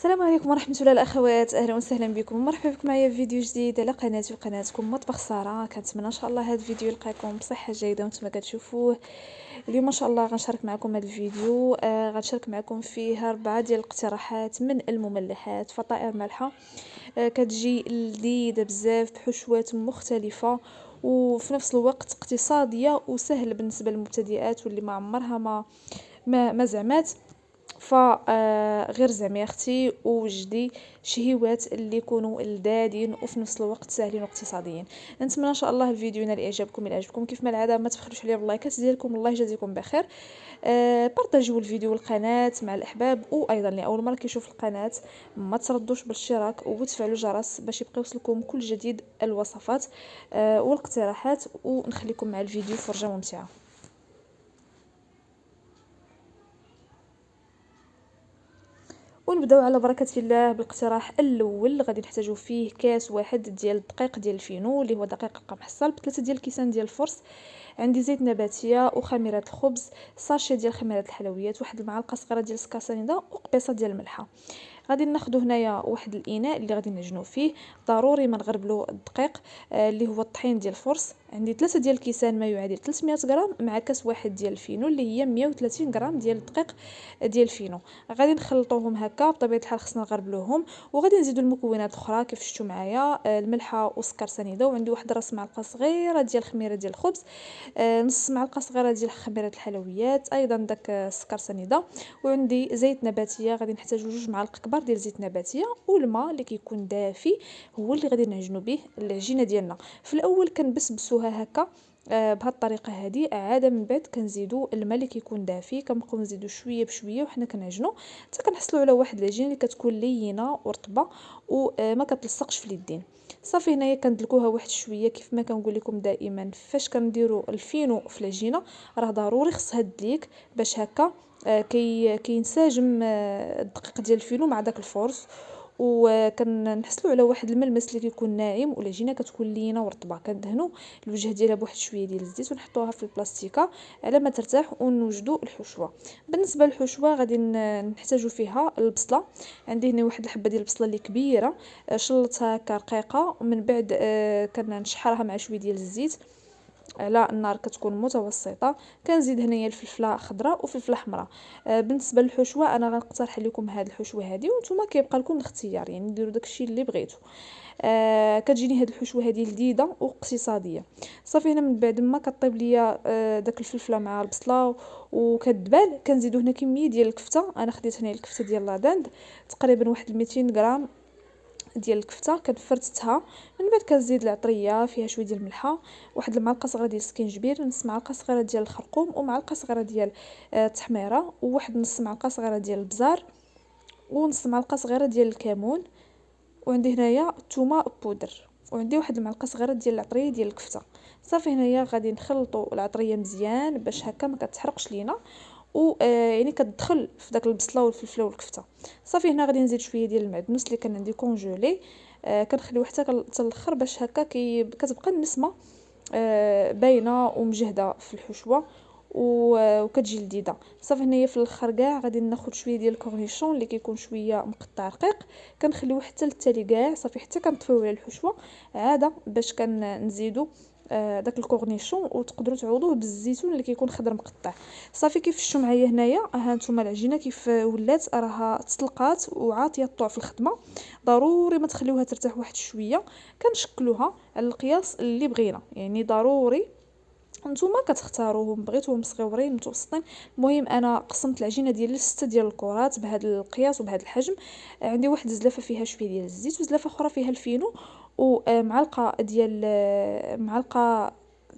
السلام عليكم ورحمة الله الأخوات، أهلا وسهلا بكم ومرحبا بكم معايا في فيديو جديد على قناتي وقناتكم مطبخ سارة. كنتمنى إن شاء الله هذا الفيديو يلقاكم بصحة جيدة وانتم كتشوفوه. اليوم إن شاء الله غنشارك معكم هذا الفيديو، غنشارك معكم فيه 4 ديال الاقتراحات من المملحات، فطائر مالحة كتجي لذيذة بزاف بحشوات مختلفة وفي نفس الوقت اقتصادية وسهل بالنسبة للمبتدئات واللي ما عمرها ما زعمات. غير زعما يا اختي وجدي شهيوات اللي يكونوا لذاذين وفي نفس الوقت ساهلين واقتصاديين. نتمنى ان شاء الله الفيديو ينال اعجابكم. الى عجبكم كيف ما العاده ما تبخلوش عليا باللايكات ديالكم، الله يجازيكم بخير. بارطاجيو الفيديو والقناه مع الاحباب، وايضا لاول مره كيشوف القناه ما تردوش بالاشتراك وتفعلوا الجرس باش يبقى يوصلكم كل جديد الوصفات والاقتراحات، ونخليكم مع الفيديو فرجه ممتعه. ونبداو على بركه الله بالاقتراح الاول. غادي نحتاجو فيه كاس واحد ديال الدقيق ديال الفينو اللي هو دقيق القمح الصلب، 3 ديال الكيسان ديال الفرص، عندي زيت نباتيه وخميره الخبز، ساشي ديال خميره الحلويات، واحد المعلقه صغيره ديال السكر سنيده وقبيصه ديال الملحه. غادي ناخذ هنايا واحد الاناء اللي غادي نعجنوا فيه. ضروري ما نغربلو الدقيق اللي هو الطحين ديال الفرص. عندي 3 ديال الكيسان ما يعادل 300 غرام مع كاس واحد ديال الفينو اللي هي 130 غرام ديال الدقيق ديال الفينو. غادي نخلطوهم هكا، بطبيعه الحال خصنا نغربلوهم، وغادي نزيدوا المكونات الاخرى كيف شفتوا معايا، الملحه والسكر سنيده، وعندي واحد راس معلقه صغيره ديال الخميره ديال الخبز، نص معلقه صغيره ديال خميره الحلويات، ايضا داك السكر سنيده، وعندي زيت نباتيه. غادي نحتاجو 2 معالق كبار ديال زيت نباتيه، والماء اللي كيكون دافي هو اللي غادي نعجنوا به العجينه ديالنا. في الاول كنبسبسوها هكا بهذه الطريقه هذه، عاده من بعد كنزيدوا الماء اللي كيكون دافي، كنبقاو نزيدوا شويه بشويه وحنا كنعجنوا حتى كنحصلوا على واحد العجينه اللي كتكون لينه ورطبه وما كتلصقش في اليدين. صافي هنايا كندلكوها واحد شويه. كيف ما كنقول لكم دائما فاش كنديروا الفينو في العجينه راه ضروري خصها تدليك باش هكا كينسجم الدقيق ديال الفينو مع داك الفرص، وكنحصلوا على واحد الملمس اللي كيكون ناعم والعجينه كتكون لينه ورطبه. كندهنوا الوجه ديالها بواحد شويه ديال الزيت ونحطوها في البلاستيكه على ما ترتاح ونوجدوا الحشوه. بالنسبه للحشوه غادي نحتاجوا فيها البصله. عندي هنا واحد الحبه ديال البصله اللي كبيره، شلطها هكا رقيقه، ومن بعد كنشحرها مع شويه ديال الزيت على النار كتكون متوسطه. كنزيد هنايا الفلفله خضراء وفلفله حمراء. بالنسبه للحشوه انا غنقترح لكم هذه الحشوه هذه، وانتم كيبقى لكم الاختيار، يعني ديروا داكشي اللي بغيتوا. كتجيني هذه الحشوه هذه لذيذه واقتصاديه. صافي هنا من بعد ما كطيب ليا داك الفلفله مع البصله وكتدبال، كنزيدو هنا كميه ديال الكفته. انا خديت هنا الكفته ديال لاداند تقريبا واحد 200 غرام ديال الكفته، كنفرتها. من بعد كنزيد العطريه فيها شويه ديال الملحه، واحد المعلقه صغيره ديال السكينجبير، نص معلقه صغيره ديال الخرقوم، ومعلقه صغيره ديال التحميره، وواحد نص معلقه صغيره ديال البزار، ونص معلقه صغيره ديال الكمون، وعندي هنايا الثومه بودر، وعندي واحد المعلقه صغيره ديال العطريه ديال الكفته. صافي هنايا غادي نخلطوا العطريه مزيان باش هكا ما كتحرقش لينا، و يعني كتدخل في داك البصله والفلفله والكفته. صافي هنا غادي نزيد شويه ديال المعدنوس اللي كان عندي كونجولي، كنخليوه حتى الاخر باش هكا كتبقى النسمه باينه ومجهده في الحشوه وكتجي لذيذه. صافي هنايا في الاخر كاع غادي ناخذ شويه ديال الكورنيشون اللي كيكون شويه مقطع رقيق، كنخليوه حتى للتالي كاع. صافي حتى كنطفيوه على الحشوه عاده باش كنزيدو داك الكورنيشون، وتقدروا تعوضوه بالزيتون اللي كيكون خضر مقطع. صافي كيف شفتوا معايا هنايا ها نتوما العجينه كيف ولات، راها تسلقات وعاطيه الطوع في الخدمه. ضروري ما تخليوها ترتاح واحد شويه. كنشكلوها على القياس اللي بغينا، يعني ضروري نتوما كتختاروهم، بغيتوهم صغيورين متوسطين. المهم انا قسمت العجينه ديالي 6 ديال الكرات بهذا القياس وبهذا الحجم. عندي واحد الزلافه فيها شويه ديال الزيت، وزلافه اخرى فيها الفينو، ومعلقه ديال معلقه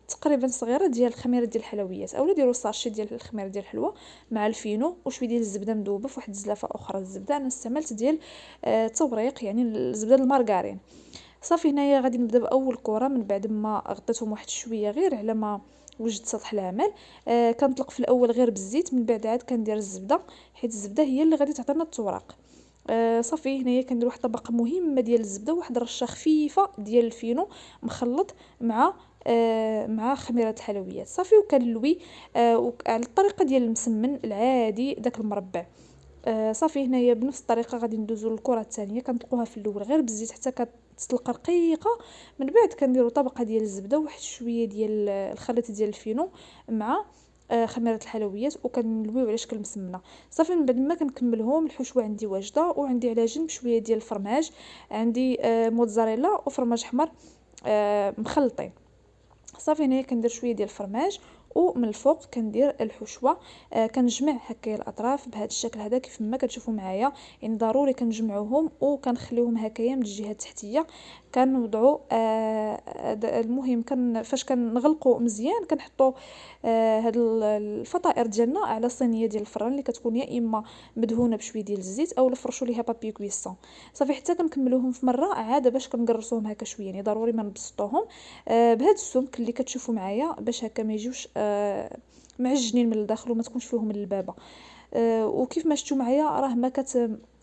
تقريبا صغيره ديال الخميره ديال الحلويات، اولا ديروا ساشي ديال الخميره ديال الحلوه مع الفينو، وشويه ديال الزبده مذوبه في واحد الزلافه اخرى. الزبده انا استعملت ديال التوريق، يعني الزبده المارغرين. صافي هنايا غادي نبدا باول كره من بعد ما غطيتهم واحد شويه غير على ما وجد سطح العمل. كنطلق في الاول غير بالزيت، من بعد عاد كندير الزبده، حيت الزبده هي اللي غادي تعطينا التوراق. صافي هنايا كندير واحد الطبقه مهمه ديال الزبده، واحد رشه خفيفه ديال الفينو مخلط مع خميره الحلويات. صافي وكنلوي على الطريقه ديال المسمن العادي داك المربع. صافي هنايا بنفس الطريقه غادي ندوزو للكره الثانيه، كنطلقوها في الاول غير بالزيت حتى كتطلق رقيقه. من بعد كنديروا طبقه ديال الزبده، واحد شويه ديال الخليط ديال الفينو مع خميره الحلويات، وكنلويو على شكل مسمنه. صافي من بعد ما كنكملهم الحشوه عندي واجده، وعندي على جنب شويه ديال الفرماج، عندي موتزاريلا وفرماج احمر مخلطين. صافي هنايا كندير شويه ديال الفرماج، ومن الفوق كندير الحشوه. كنجمع هكايا الاطراف بهذا الشكل هذا كيف ما كتشوفوا معايا، يعني ضروري كنجمعوهم وكنخليوهم هكايا من الجهه التحتيه. كنوضعوا المهم فاش كنغلقوا مزيان كنحطوا هاد الفطائر ديالنا على صينيه ديال الفران اللي كتكون يا اما مدهونه بشويه ديال الزيت او نفرشوا ليها بابي كويسون. صافي حتى كنكملوهم في مره عاده باش كنقرصوهم هكا شويه، يعني ضروري ما نبسطوهم بهذا السمك اللي كتشوفوا معايا باش هكا ما يجيوش معجنين من الداخل وما تكونش فيهم اللبابه. وكيف ما شفتوا معايا راه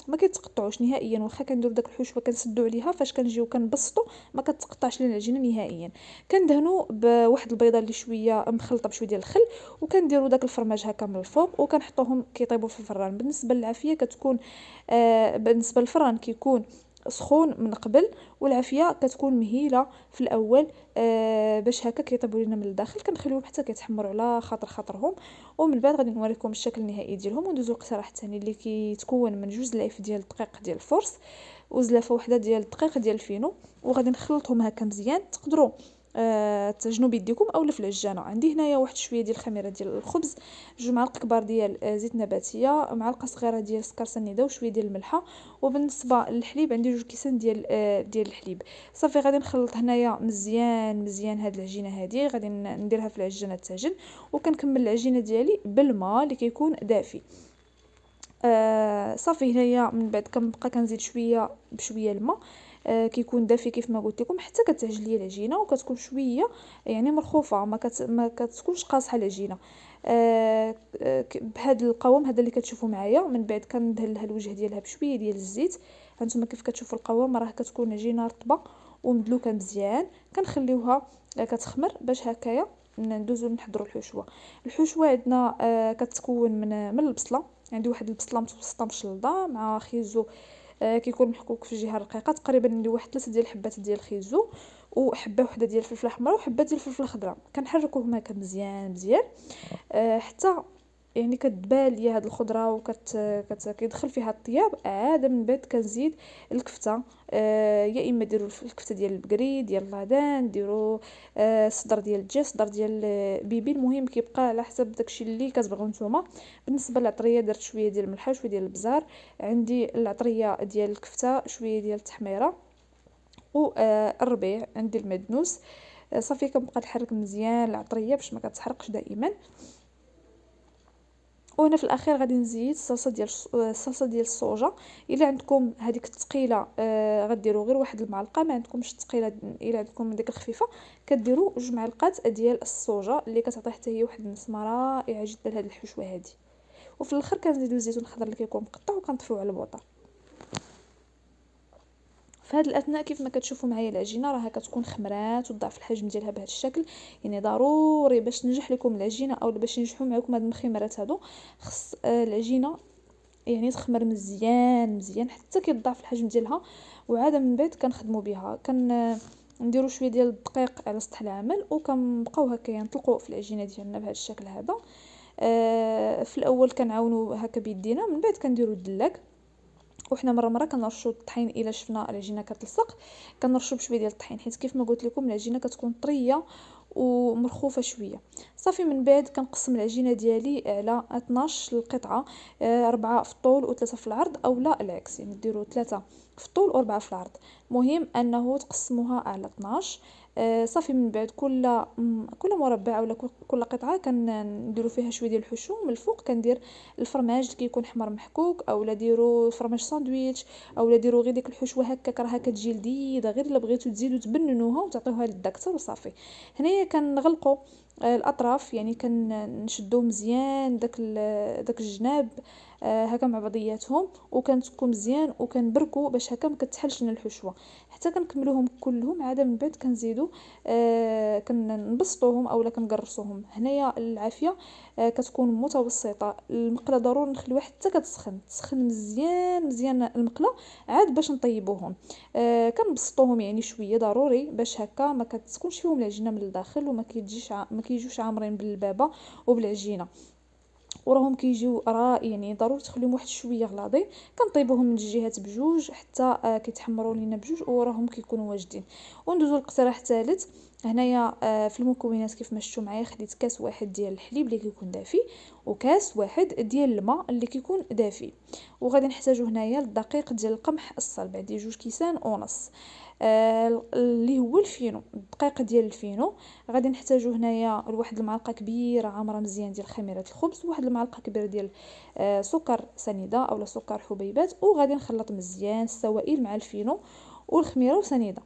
ما كيتقطعوش نهائيا، واخا كندير داك الحشوه كنسدوا عليها فاش كنجيو كنبسطوا ما كتقطعش لنا العجينه نهائيا. كندهنوا بواحد البيضه اللي شويه مخلطه بشويه ديال الخل، وكنديروا داك الفرماج هكا من الفوق وكنحطوهم كيطيبوا في الفران. بالنسبه للعافيه كتكون بالنسبه للفران كيكون سخون من قبل، والعافيه كتكون مهيله في الاول باش هكا كيطيبوا لنا من الداخل. كنخليوهم حتى كيتحمروا على خاطرهم، ومن بعد غادي نوريكم الشكل النهائي ديالهم وندوزو للاقتراح الثاني اللي كيتكون من جوج زلايف ديال الدقيق ديال الفرص وزلافه وحده ديال الدقيق ديال الفينو، وغادي نخلطهم هكا مزيان. تقدروا تعجنوا بيديكم اولا في العجانه. عندي هنايا واحد شويه ديال الخميره ديال الخبز، 2 معالق كبار ديال زيت نباتيه، معلقه صغيره ديال سكر سنيده، وشويه ديال الملحه. وبالنسبه للحليب عندي 2 كيسان ديال الحليب. صافي غادي نخلط هنايا مزيان هاد العجينه هادي غادي نديرها في العجانه تعجن، وكنكمل العجينه ديالي بالماء اللي كيكون دافي. صافي هنايا من بعد كنبقى كنزيد شويه بشويه الماء كيكون دافي كيف ما قلت لكم حتى كتعجن لي العجينه وكتكون شويه يعني مرخوفه، ما كتكونش قاصحه العجينه. بهذا القوام هذا اللي كتشوفوا معايا. من بعد كندهن لها الوجه ديالها بشويه ديال الزيت. هانتوما كيف كتشوفوا القوام راه كتكون عجينه رطبه ومدلوكه مزيان. كنخليوها كتخمر باش هكايا ندوزو نحضروا الحشوه عندنا كتكون من البصله. عندي واحد البصله متوسطه مشلضه مع خيزو كيكون محكوك في الجهه الرقيقه. تقريبا ندير واحد 3 ديال الحبات ديال الخيزو، وحبه وحده ديال الفلفله الحمراء، وحبه ديال الفلفله الخضراء. كنحركوهم هكا مزيان حتى يعني كتبان ليا هاد الخضره كيدخل فيها الطياب. عاد من بعد كنزيد الكفته. يا اما ديروا الكفته ديال البقري ديال لادان، ديروا صدر ديال الدجاج، صدر ديال بيبي، المهم كيبقى على حسب داكشي اللي كتبغيو نتوما. بالنسبه للعطريه درت شويه ديال الملح وشويه ديال البزار. عندي العطريه ديال الكفته شويه ديال التحميره، والربيع عندي المدنوس. صافي كنبقى نحرك مزيان العطريه باش ما كتحرقش دائما. وهنا في الاخير غادي نزيد الصلصه ديال الصوجا. الا عندكم هذيك الثقيله غديروا غير واحد المعلقه، ما عندكمش الثقيله الا عندكم ديك الخفيفه كديروا 2 معلقات ديال الصوجا اللي كتعطي حتى هي واحد النسمه رائعه جدا لهاد الحشوه هذه. وفي الاخر كنزيدوا الزيتون الخضر اللي كيكون مقطع وكنطفيو على البوطه. في هذا الاثناء كيف ما كتشوفوا معايا العجينه راها كتكون خمرات وتضاعف الحجم ديالها بهذا الشكل. يعني ضروري باش تنجح لكم العجينه او باش ينجحوا معكم هاد المخمرات هادو خص العجينه يعني تخمر مزيان حتى كيضاعف الحجم ديالها. وعاده من بعد كنخدموا بها نديروا شويه ديال الدقيق على سطح العمل وكنبقاو هكا نطلقوا في العجينه ديالنا بهذا الشكل هذا. في الاول كنعاونوا هكا بيدينا، من بعد كنديروا الدلاك. وحنا مره كنرشوا الطحين الا شفنا العجينه كتلصق كنرشوا بشويه ديال الطحين، حيت كيف ما قلت لكم العجينه كتكون طريه ومرخوفه شويه. صافي من بعد كنقسم العجينه ديالي على 12 القطعه، 4 في الطول و3 في العرض، او لا العكس يعني ديروا 3 في الطول و4 في العرض. مهم انه تقسموها على 12. صافي من بعد كل مربع ولا كل قطعه كنديروا فيها شويه ديال الحشو. من الفوق كندير الفرماج اللي كيكون حمر محكوك، اولا ديروا فرماج ساندويتش، اولا ديروا غير ديك الحشوه هكا راها كتجي لذيذه، غير الا بغيتو تزيدوا تبننوها وتعطيوها للدكتور وصافي. هنايا كنغلقوا الاطراف، يعني كنشدو مزيان داك الجناب هكا مع بعضياتهم، وكنتكو مزيان وكنبركو باش هكا ما كتحلش لنا الحشوه حتى كنكملوهم كلهم. عاد من بعد كنزيدو كنبسطوهم اولا كنقرصوهم. هنايا العافيه كتكون متوسطه. المقله ضروري نخليوها حتى تسخن مزيان مزيان المقله عاد باش نطيبوهم. كنبسطوهم يعني شويه ضروري باش هكا ما كتكونش فيهم العجينه من الداخل وما ما كيجيوش عامرين باللبابه وبالعجينه. وراهم كيجيو يعني ضروري تخليهم واحد شويه غلاضين. كنطيبوهم من الجهات بجوج حتى كيتحمروا لينا بجوج وراهم كيكونوا واجدين. وندوزو للاقتراح الثالث. هنايا في المكونات كيف ما شفتوا معايا خديت كاس واحد ديال الحليب اللي كيكون دافي وكاس واحد ديال الماء اللي كيكون دافي. وغادي نحتاجو هنايا الدقيق ديال القمح الصلب، عندي 2 كيسان ونص. اللي هو الفينو، الدقيق ديال الفينو. غادي نحتاجو هنايا واحد المعلقه كبيره عامره مزيان ديال خميره الخبز، وواحد المعلقه كبيره ديال سكر سنيده اولا سكر حبيبات. وغادي نخلط مزيان السوائل مع الفينو والخميره وسنيده.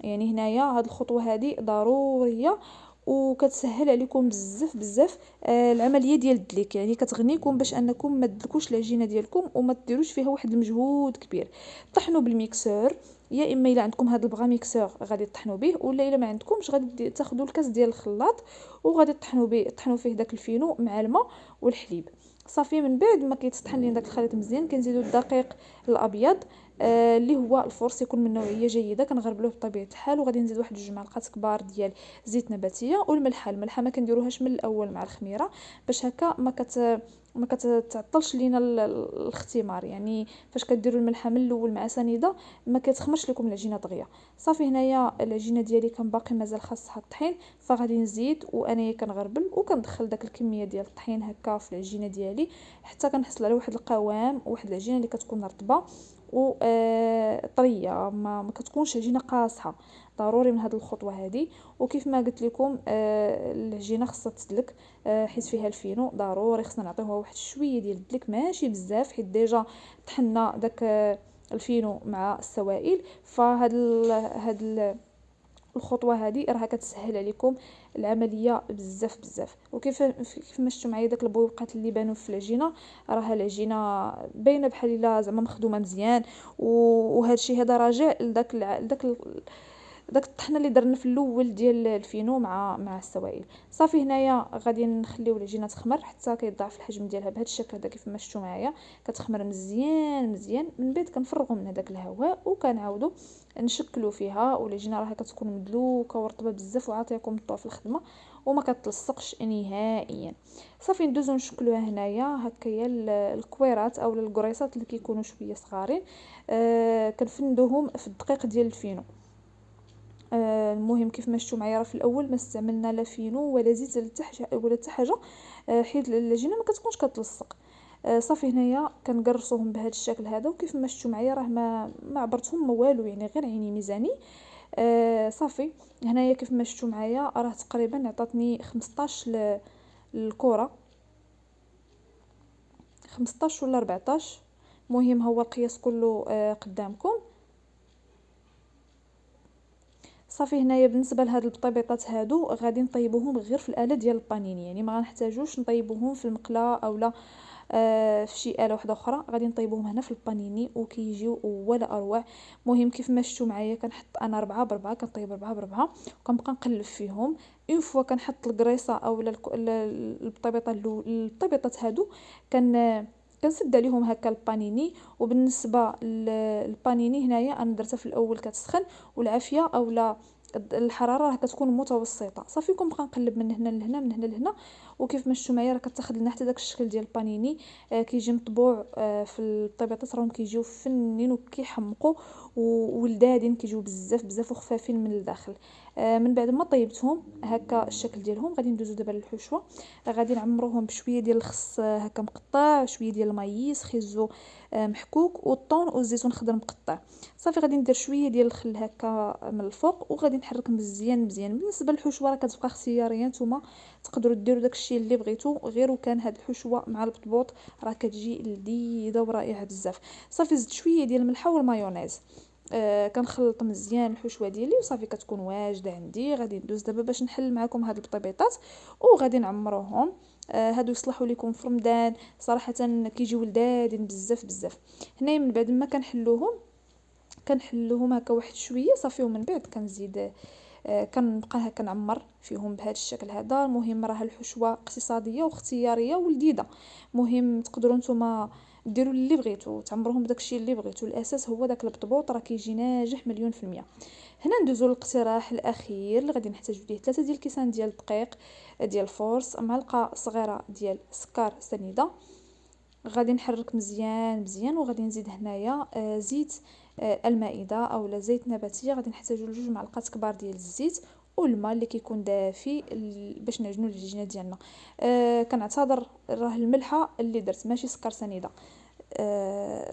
يعني هنايا هاد الخطوه هذه ضروريه وكتسهل عليكم بزاف بزاف العمليه ديال الدليك. يعني كتغنيكم باش انكم ما تدلكوش العجينه ديالكم وما ديروش فيها واحد المجهود كبير. طحنوا بالميكسور، يا اما الا عندكم هذا البغا ميكسور غادي تطحنوا به، ولا الا ما عندكمش غادي تاخذوا الكاس ديال الخلاط وغادي تطحنوا فيه داك الفينو مع الماء والحليب. صافي من بعد ما كيتطحن لينا داك الخليط مزيان كنزيدوا الدقيق الابيض اللي هو الفورس يكون من نوعيه جيده كنغربلوه بطبيعه الحال. وغادي نزيد واحد 2 معلقات كبار ديال زيت نباتيه. والملحه ما كنديروهاش من الاول مع الخميره باش هكا ما كتعطلش لينا الاختمار. يعني فاش كديروا الملحه من الاول مع سنيده ما كتخمرش لكم العجينه دغيا. صافي هنايا العجينه ديالي كان باقي مازال خاصها الطحين، فغادي نزيد وانايا كنغربل وكندخل داك الكميه ديال الطحين هكا في العجينه ديالي حتى كنحصل على واحد القوام، واحد العجينه اللي كتكون رطبه و طريه، ما كتكونش عجينه قاصحه. ضروري من هذه الخطوه هذه. وكيف ما قلت لكم العجينه خاصها تسلك حيت فيها الفينو. ضروري خصنا نعطيوها واحد شويه ديال الدلك ماشي بزاف حيت ديجا طحنا داك الفينو مع السوائل. الخطوه هذه راها كتسهل عليكم العمليه بزاف بزاف. كيف ما شفتوا معايا داك البويقات اللي بانوا في العجينه راها العجينه باينه بحال الا زعما مخدومه مزيان. وهذا الشيء هذا راجع داك الطحنه اللي درنا في الاول ديال الفينو مع السوائل. صافي هنايا غادي نخليو العجينه تخمر حتى كيضاعف الحجم ديالها بهذا الشكل هذا كيف ما شفتوا معايا. كتخمر مزيان مزيان. من بعد كنفرغوا من هذاك الهواء وكنعاودوا نشكلوا فيها. والعجينه راها كتكون مدلوكه ورطبه بزاف وعاطيكم الطوا في الخدمه وما كتلصقش نهائيا. صافي ندوزو نشكلوها هنايا هكايا الكويرات او الكريصات اللي كيكونوا شويه صغارين. كنفندوهم في الدقيق ديال الفينو. المهم كيف ما شفتوا معايا راه في الاول ما استعملنا لا فينو ولا زيت ولا حتى حاجه حيت العجينه ما كتكونش كتلصق. صافي هنايا كنقرصوهم بهذا الشكل هذا. وكيف ما شفتوا معايا راه ما عبرتهم ما والو، يعني غير عيني ميزاني. صافي هنايا كيف ما شفتوا معايا راه تقريبا عطاتني 15 الكره، 15 ولا 14. مهم هو القياس كله قدامكم. صافي هنايا بالنسبه لهاد البطيبيطات هادو غادي نطيبوهم غير في الاله ديال البانيني. يعني ما غنحتاجوش نطيبوهم في المقله اولا في شي اله واحده اخرى. غادي نطيبوهم هنا في البانيني وكيجيو ولا اروع. مهم كيف ما شفتوا معايا كنحط انا 4 ب4، كنطيب 4 ب4 وكنبقى نقلب فيهم. اون فوا كنحط القريصه اولا البطيبيطات هادو كنسد عليهم هكا البانيني. وبالنسبه للبانيني هنايا انا درتها في الاول كتسخن والعافيه اولا الحراره راه كتكون متوسطه. صافي كنبقى نقلب من هنا لهنا من هنا لهنا. وكيف ما شفتوا معايا راه كتاخذ لنا حتى داك الشكل ديال البانيني. كيجي مطبوع في الطيبيطات راهم كيجيو فنين وكيحمقوا ولذاذين كيجيو بزاف بزاف وخفافين من الداخل. من بعد ما طيبتهم هكا الشكل ديالهم غادي ندوزو دابا للحشوه. غادي نعمروهم بشويه ديال الخس هكا مقطع، شويه ديال المايس خيزو محكوك، والطون والزيتون خضر مقطع. صافي غادي ندير شويه ديال الخل هكا من الفوق وغادي نحرك مزيان مزيان. بالنسبه للحشوه راه كتبقى اختياريه، نتوما تقدروا ديروا داكشي اللي بغيتو غير وكان هاد الحشوه مع البطبوط راه كتجي لذيذه ورائعه بزاف. صافي زدت شويه ديال الملحه والمايونيز كنخلط مزيان الحشوه ديالي وصافي كتكون واجده عندي. غادي ندوز دابا باش نحل معكم هاد البطيبيطات وغادي نعمروهم. هادو يصلحوا لكم في رمضان صراحه، كيجيو لذاذين بزاف بزاف. هنايا من بعد ما كنحلوهم هكا واحد شويه صافي، ومن بعد كنزيد كنبقى هكا نعمر فيهم بهذا الشكل هذا. المهم راه الحشوه اقتصاديه واختياريه ولذيذه. مهم تقدروا نتوما ديروا اللي بغيتو، تعمروهم بداكشي اللي بغيتو، الاساس هو داك البطبوط راه كيجي ناجح مليون في المية. هنا ندوزو للاقتراح الاخير اللي غادي نحتاجو ليه 3 ديال الكيسان ديال الدقيق ديال الفورس، معلقه صغيره ديال سكر سنيده. غادي نحرك مزيان مزيان وغادي نزيد هنايا زيت المائده اولا زيت نباتيه. غادي نحتاجو لجوج معلقات كبار ديال الزيت والماء اللي كيكون دافي باش نعجنوا العجينه ديالنا. كنعتذر راه الملحه اللي درت ماشي سكر سنيده.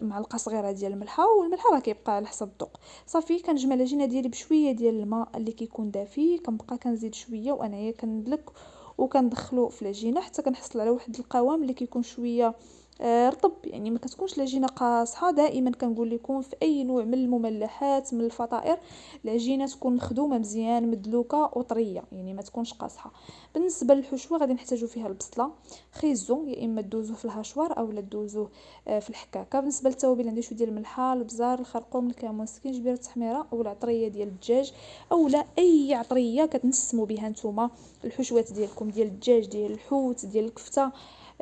معلقه صغيره ديال الملحه، والملحه راه كيبقى على حسب الذوق. صافي كنجمع العجينه ديالي بشويه ديال الماء اللي كيكون دافي، كنبقى كنزيد شويه وانايا كندلك وكندخلو في العجينه حتى كنحصل على واحد القوام اللي كيكون شويه رطب. يعني ما كتكونش العجينه قاصحه. دائما كنقول لكم في اي نوع من المملحات من الفطائر العجينه تكون مخدومه مزيان مدلوكه وطريه، يعني ما تكونش قاصحه. بالنسبه للحشوه غادي نحتاجو فيها البصله خيزو، يا اما دوزوه في الهشوار اولا دوزوه في الحكاكه. بالنسبه للتوابل عندي شويه ديال الملحه، البزار، الخرقوم، الكمون، سكينجبير، التحميره او العطريه ديال الدجاج اولا اي عطريه كتنسموا بها نتوما الحشوات ديالكم، ديال الدجاج، ديال الحوت، ديال الكفته.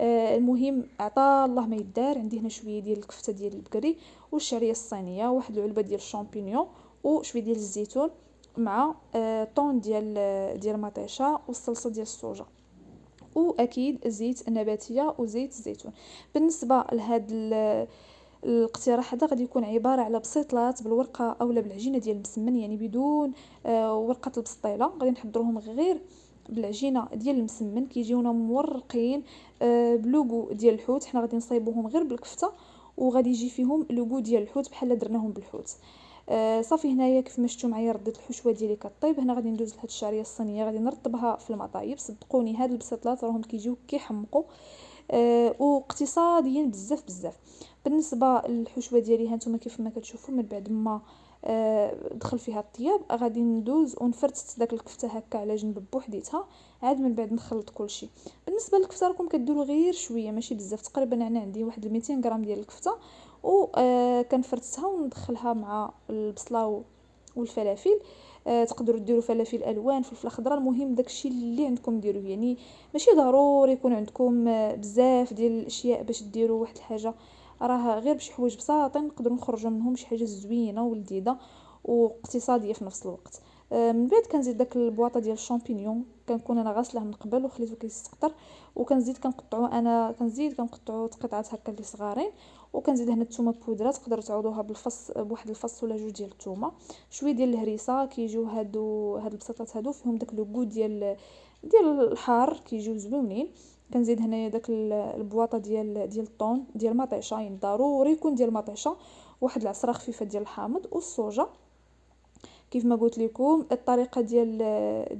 المهم عطا الله ما يدار. عندي هنا شويه ديال الكفته ديال البقري والشعريه الصينيه، واحد العلبه ديال الشامبينيون وشويه ديال الزيتون مع طون ديال مطيشه والصلصه ديال الصوجه، واكيد زيت نباتيه وزيت الزيتون. بالنسبه لهاد الاقتراح هذا غادي يكون عباره على بسيطلات بالورقه اولا بالعجينه ديال المسمن، يعني بدون ورقه البسطيله. غادي نحضروهم غير بالعجينه ديال المسمن، كيجيونا مورقين بلوغو ديال الحوت. حنا غادي نصايبوهم غير بالكفته وغادي يجي فيهم لوغو ديال الحوت بحال درناهم بالحوت. صافي هنايا كيف ما شفتوا معايا رديت الحشوه ديالي كطيب. هنا غادي ندوز لهاد الشعريه الصينيه غادي نرطبها في المطايب. صدقوني هاد البسيطلات راهم كيجيو كيحمقوا واقتصاديين بزاف بزاف. بالنسبه للحشوه ديالي هانتوما كيف ما كتشوفوا من بعد ما دخل فيها الطياب غادي ندوز ونفرت داك الكفته هكا على جنب بوحديتها، عاد من بعد نخلط كلشي. بالنسبه للكفته راكم كديروا غير شويه ماشي بزاف، تقريبا انا عندي واحد 200 غرام ديال الكفته و كنفرتها وندخلها مع البصله والفلافل. تقدروا ديروا فلافل الوان، فلفله خضراء، المهم داكشي اللي عندكم ديروه. يعني ماشي ضروري يكون عندكم بزاف ديال الاشياء باش ديروا واحد الحاجه، راه غير بشي حوايج بساطين نقدروا نخرجوا منهم شي حاجه زوينه ولذيذه واقتصاديه في نفس الوقت. من بعد كنزيد داك البواطه ديال الشامبينيون، كنكون انا غاسلاه من قبل وخليته كيستقطر، وكنزيد كنقطعو قطعات هكا اللي صغارين. وكنزيد هنا الثومه بودره، تقدروا تعوضوها بالفص بواحد الفص ولا جوج ديال الثومه. شويه ديال الهريسه، كيجيو هاد البساطات هادو فيهم داك لو غو ديال الحار كيجيو زوينين. كنزيد هنايا داك البواطه ديال الطون ديال مطيشه، يعني ضروري يكون ديال مطيشه، واحد العصره خفيفه ديال الحامض والصوجه. كيف ما قلت لكم الطريقه ديال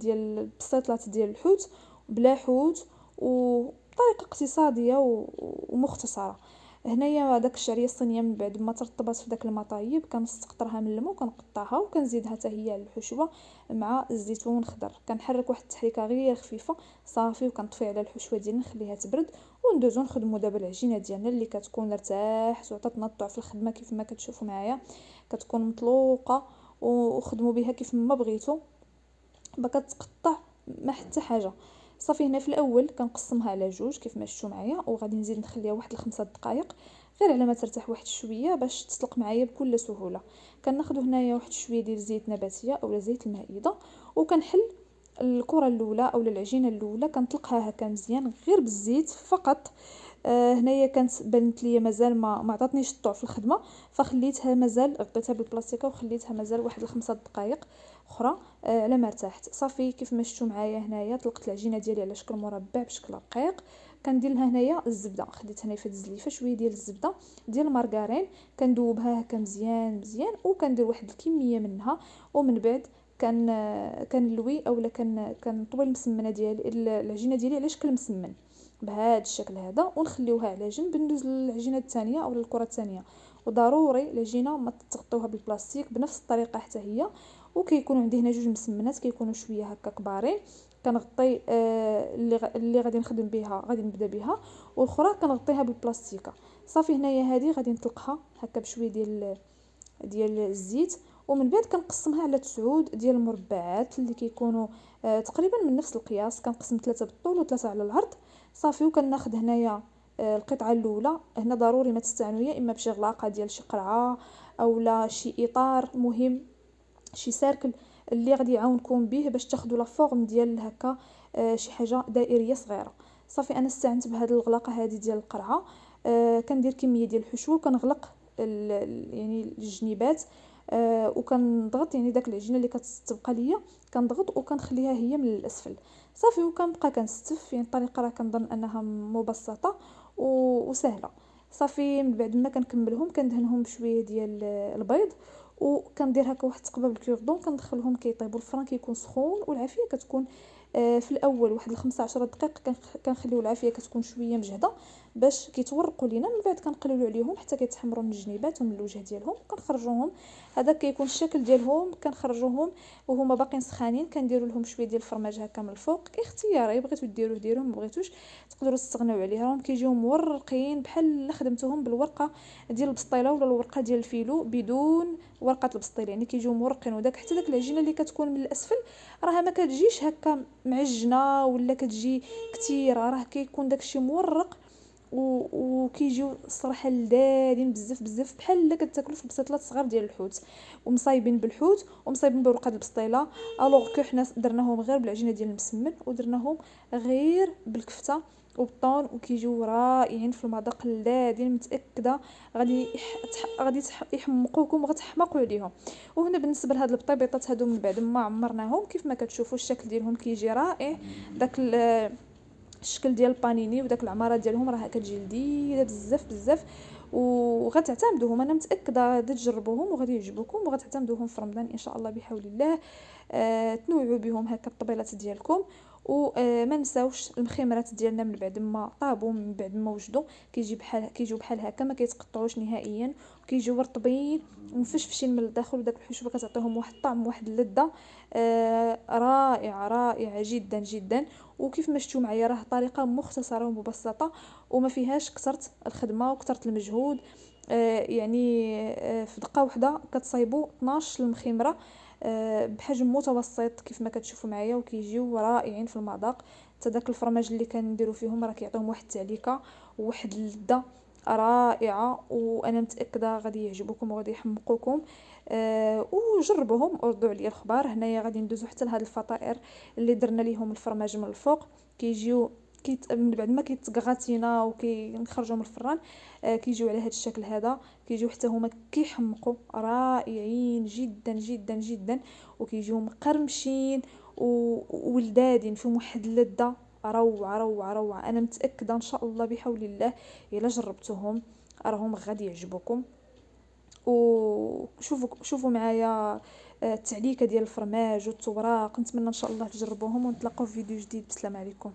البسيطلات ديال الحوت بلا حوت وبطريقه اقتصاديه ومختصره. هنايا داك الشعريه الصينيه من بعد ما ترطبات في داك المطايب كنستقطرها من الماء وكنقطعها وكنزيدها حتى هي على الحشوه مع الزيتون خضر. كنحرك واحد التحريكه غير خفيفه صافي وكنطفي على الحشوه ديالي نخليها تبرد وندوزو نخدموا دابا العجينه ديالنا اللي كتكون ارتاحت وعطات نطع في الخدمه. كيف ما كتشوفوا معايا كتكون مطلوقه وخدموا بها كيف ما بغيتوا، ما كتقطع ما حتى حاجه. صافي هنا في الاول كنقسمها على جوج كيف ما شفتوا معايا، وغادي نزيد نخليها واحد ل5 دقائق غير على ما ترتاح واحد شويه باش تسلق معايا بكل سهوله. كناخذ هنايا واحد شويه ديال زيت نباتيه اولا زيت المائده وكنحل الكره الاولى اولا العجينه الاولى كنطلقها هكا مزيان غير بالزيت فقط. هنايا كانت بانت ليا مازال ما عطاتنيش الطوع في الخدمه، فخليتها مازال غطيتها بالبلاستيكه وخليتها مازال واحد ل5 دقائق اخرى على ما ارتاحت. صافي كيف ما شفتوا معايا هنايا طلقت العجينه ديالي على شكل مربع بشكل رقيق. كندير لها هنايا الزبده، خديت هنايا في هاد الزليفه شويه ديال الزبده ديال المارغرين كندوبها هكا مزيان مزيان وكندير واحد الكميه منها. ومن بعد كنلوي اولا كنطوي المسمنه ديالي العجينه ديالي على شكل مسمن بهذا الشكل هذا ونخليوها على جنب. ندوز للعجينه الثانيه او الكره الثانيه وضروري العجينه ما تغطيوها بالبلاستيك بنفس الطريقه حتى هي. وكيكونوا عندي هنا جوج مسمنات كيكونوا شويه هكا كبارين، كنغطي اللي غادي نخدم بها غادي نبدا بها، والاخرى كنغطيها بالبلاستيكه. صافي هنايا هذه غادي نطلقها هكا بشويه ديال الزيت، ومن بعد كنقسمها على 9 ديال المربعات اللي كيكونوا تقريبا من نفس القياس، كنقسم 3 بالطول و3 على العرض. صافي وكناخذ هنايا القطعه الاولى. هنا ضروري ما تستعنوا يا اما بشي غلاقه ديال شي قرعه اولا شي اطار مهم، شي سيركل اللي غادي يعاونكم به باش تاخذوا لا فورم ديال هكا شي حاجه دائريه صغيره. صافي انا استعنت بهذه الغلاقه هذه ديال القرعه. كندير كميه ديال الحشو وكنغلق يعني الجنيبات، وكنضغط يعني داك العجينه اللي كتبقى ليا كنضغط وكنخليها هي من الاسفل. صافي وكنبقى كنستف، يعني الطريقه راه كنظن انها مبسطه وسهله. صافي من بعد ما كنكملهم كندهنهم بشويه ديال البيض، وكندير هكا واحد التقبه بالكوردون كندخلهم كيطيبوا. الفران كيكون سخون والعافيه كتكون في الاول واحد 15 دقيقه كنخليو العافيه كتكون شويه مجهده باش كيتورقوا لينا. من بعد كنقللوا عليهم حتى كيتحمروا من الجنيبات ومن الوجه ديالهم كنخرجوهم. هذا كيكون الشكل ديالهم. كنخرجوهم وهما باقيين سخانين، كنديروا لهم شويه ديال الفرماج هكا من الفوق اختياري، بغيتو ديروه ديروه، ما بغيتوش تقدروا تستغناو عليهم. كيجيو مورقين بحال خدمتهم بالورقه ديال البسطيله ولا الورقه ديال الفيلو بدون ورقه البسطيل، يعني كيجيو مورقين. وداك حتى داك العجينه اللي كتكون من الاسفل راها ما كتجيش هكا معجنه ولا كتجي كثيره، راه كيكون داكشي مورق وكيجيو الصراحه لذاذين بزاف بزاف بحال الا كتاكلوا في البسيطلات صغار ديال الحوت، ومصايبين بالحوت ومصايبين بورقه البسطيله. الوغ كو حنا درناهم غير بالعجينه ديال المسمن ودرناهم غير بالكفته وبالطون، وكيجيو رائعين في المذاق لذاذين. متاكده غادي يحمقوكم وغتحمقوا عليهم. وهنا بالنسبه لهاد البطيبيطات هادو من بعد ما عمرناهم كيف ما كتشوفوا الشكل ديالهم كيجي رائع. داك الشكل ديال البانيني وداك العماره ديالهم راه كتجي لذيذه بزاف بزاف، وغتعتمدوهم. انا متاكده غادي تجربوهم وغادي يعجبوكم وغتعتمدوهم في رمضان ان شاء الله بحول الله. تنوعوا بهم هكا الطبيلات ديالكم. وما نساوش المخمرات ديالنا من بعد ما طابوا من بعد ما وجدوا كيجيو بحال هكا ما كيتقطعوش نهائيا، وكيجيو رطبين ومفشفشين من الداخل. وداك الحشوه كتعطيهم واحد الطعم واحد اللذه رائعه رائعه جدا جدا. وكيف ما شفتوا معايا راه طريقه مختصره ومبسطه وما فيهاش كثرت الخدمه وكثرت المجهود. يعني في دقه واحده كتصايبوا 12 المخمره بحجم متوسط كيف ما كتشوفوا معايا، وكيجيو رائعين في المذاق. حتى داك الفرماج اللي كنديروا فيهم راه كيعطيهم واحد التعليكه وواحد اللذه رائعه، وانا متاكده غادي يعجبوكم وغادي يحمقوكم. وجربوهم وردوا عليا الخبار. هنايا غادي ندوزو حتى لهاد الفطائر اللي درنا ليهم الفرماج من الفوق. كيجيو من بعد ما كيتغاتينا وكنخرجوا من الفران كيجيو على هذا الشكل هذا. كيجيو حتى هما كيحمقوا رائعين جدا جدا جدا، وكيجيو مقرمشين ولذاذين فيهم واحد اللذه روعه روعه روعه. انا متاكده ان شاء الله بحول الله الا جربتوهم راهم غادي يعجبوكم. وشوفوا معايا التعليكه ديال الفرماج والتوراق. نتمنى ان شاء الله تجربوهم ونتلاقاو في فيديو جديد. بسلام عليكم.